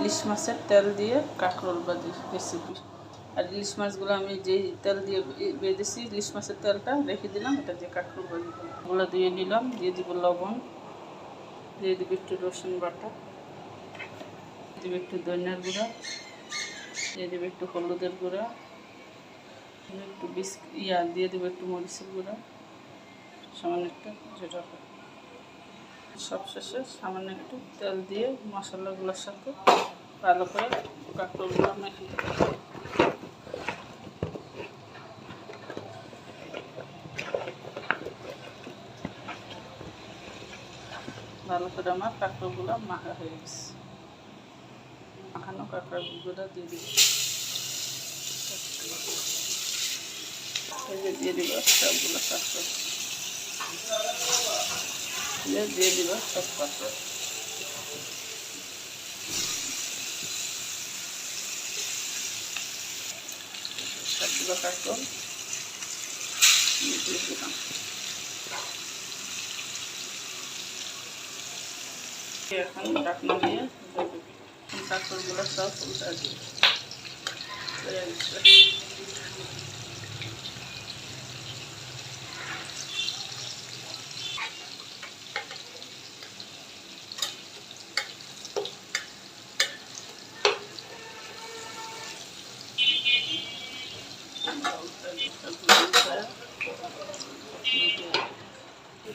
ইলিশ মাছের তেল দিয়ে কাঁকরোল ভাজি রেসিপি। আর ইলিশ মাছগুলো আমি যেই তেল দিয়ে বেঁধেছি ইলিশ মাছের তেলটা রেখে দিলাম, এটা দিয়ে কাঁকরোল ভাজি ওগুলো দিয়ে নিলাম। দিয়ে দিব লবণ, দিয়ে দিব একটু রসুন বাটা, দিব একটু ধনিয়ার গুঁড়া, দিয়ে দিব একটু হলুদের গুঁড়া, একটু দিয়ে দিব একটু মরিচের গুঁড়া, সামান্য একটু জিরা। সবশেষে সামান্য একটু তেল দিয়ে মশলাগুলোর সাথে ভালো করে কাঁকরোলগুলো মেখে ভালো করে আমার কাঁকরোলগুলো মাখা হয়ে গেছে। মাখানো কাঁকরোলগুলো দিয়ে দিব, দিয়ে দিব সবগুলো কাঁকরোল, দিয়ে দিব সব কাঁকরোল। সবগুলো কাঁকরোল দিয়ে দিলাম। এখন ঢাকনা দিয়ে কাঁকরোলগুলো সব উল্টা দিয়ে হয়ে গেছে।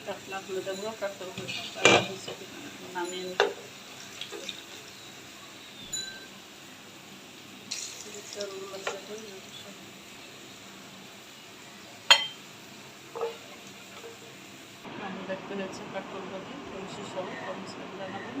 ঢাকনা খুলে দেবো, কাঁকরোলগুলো নামিয়ে নিই। দেখতে হয়েছে কাঁকরোল ভাজি, সব জানাবেন।